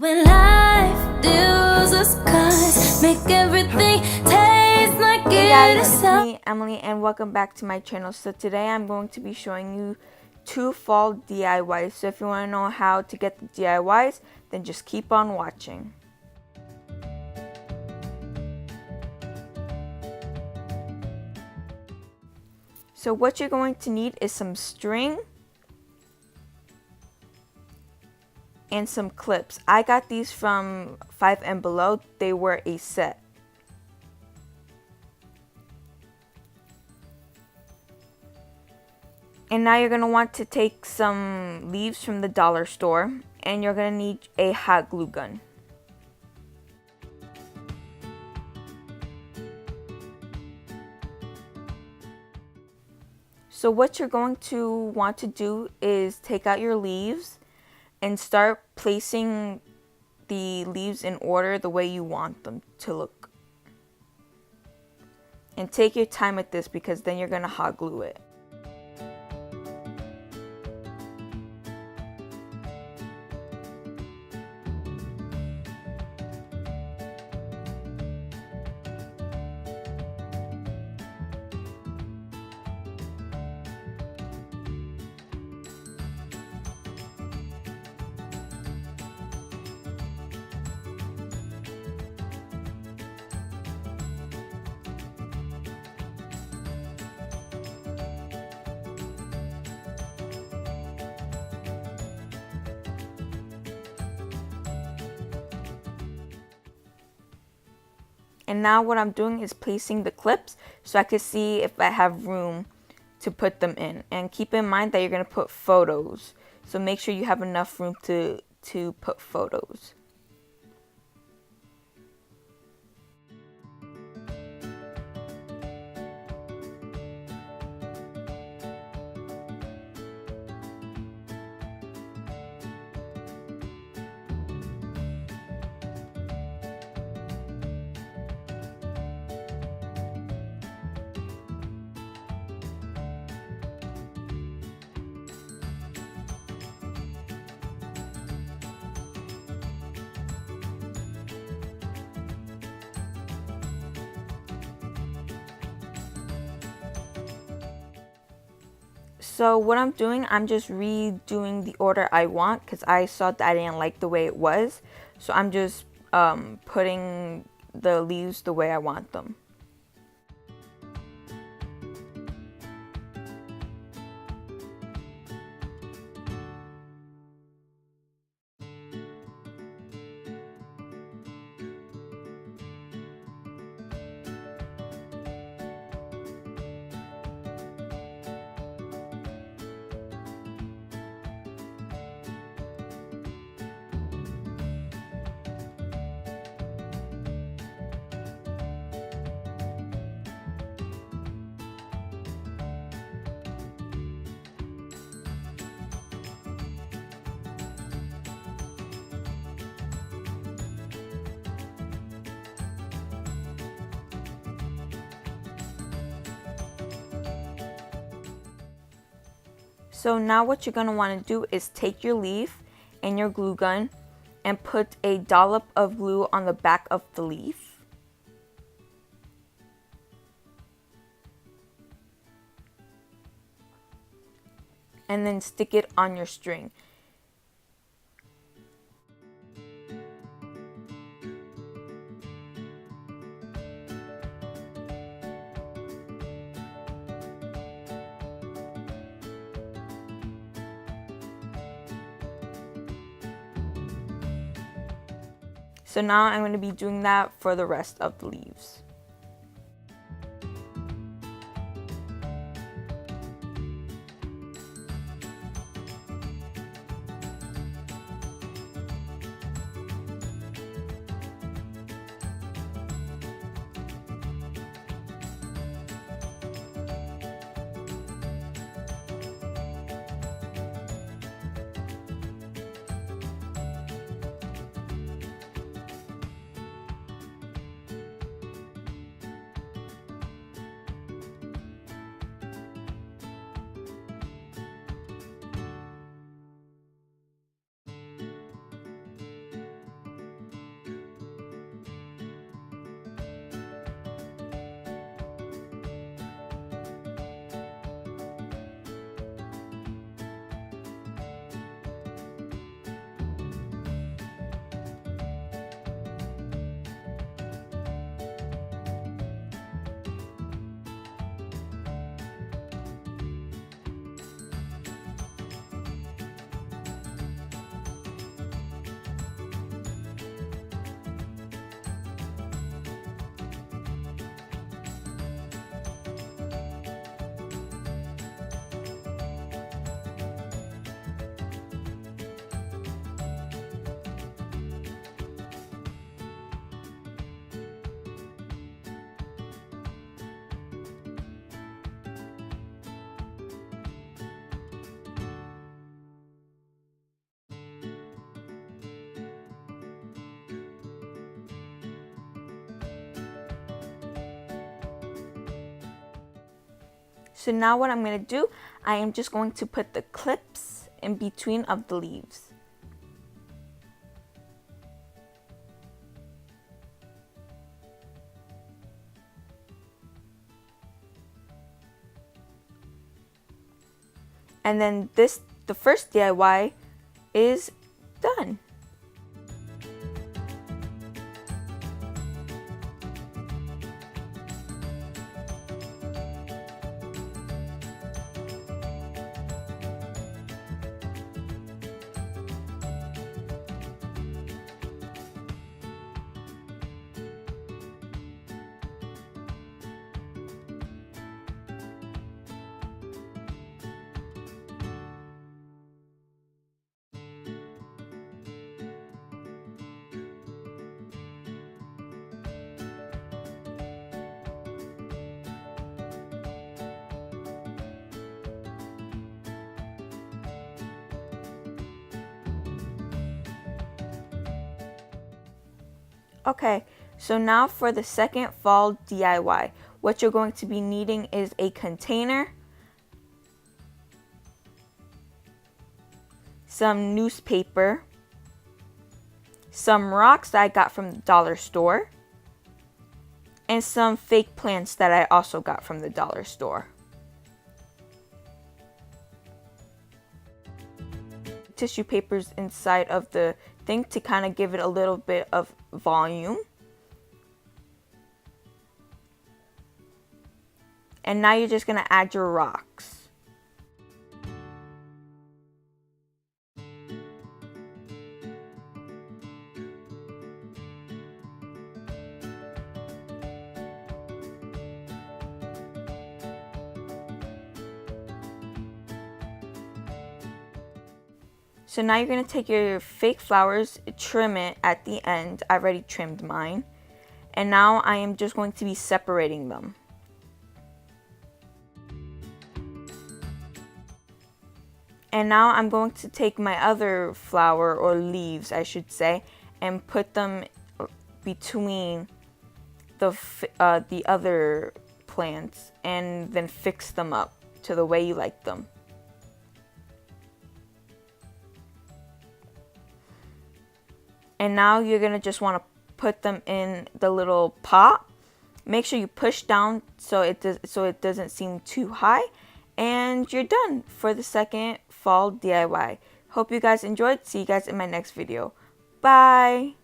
When life deals us cards, make everything taste like Hey it guys, is it's so. me, Emily, and welcome back to my channel. So today I'm going to be showing you 2 fall DIYs. So if you want to know how to get the DIYs, then just keep on watching. So what you're going to need is some string and some clips. I got these from 5 and Below. They were a set. And now you're going to want to take some leaves from the dollar store, and you're going to need a hot glue gun. So what you're going to want to do is take out your leaves and start placing the leaves in order the way you want them to look. And take your time with this because then you're going to hot glue it. And now what I'm doing is placing the clips so I can see if I have room to put them in. And keep in mind that you're going to put photos. So make sure you have enough room to put photos. So what I'm doing, I'm just redoing the order I want because I saw that I didn't like the way it was. So I'm just putting the leaves the way I want them. So now what you're going to want to do is take your leaf and your glue gun and put a dollop of glue on the back of the leaf. And then stick it on your string. So now I'm going to be doing that for the rest of the leaves. So now what I'm going to do, I am just going to put the clips in between of the leaves. And then the first DIY is done. Okay, so now for the second fall DIY. What you're going to be needing is a container, some newspaper, some rocks that I got from the dollar store, and some fake plants that I also got from the dollar store. Tissue papers inside of the thing to kind of give it a little bit of volume. And now you're just going to add your rocks. So now you're going to take your fake flowers, trim it at the end. I already trimmed mine. And now I am just going to be separating them. And now I'm going to take my other flower, or leaves I should say, and put them between the other plants, and then fix them up to the way you like them. And now you're going to just want to put them in the little pot. Make sure you push down so it doesn't seem too high. And you're done for the second fall DIY. Hope you guys enjoyed. See you guys in my next video. Bye!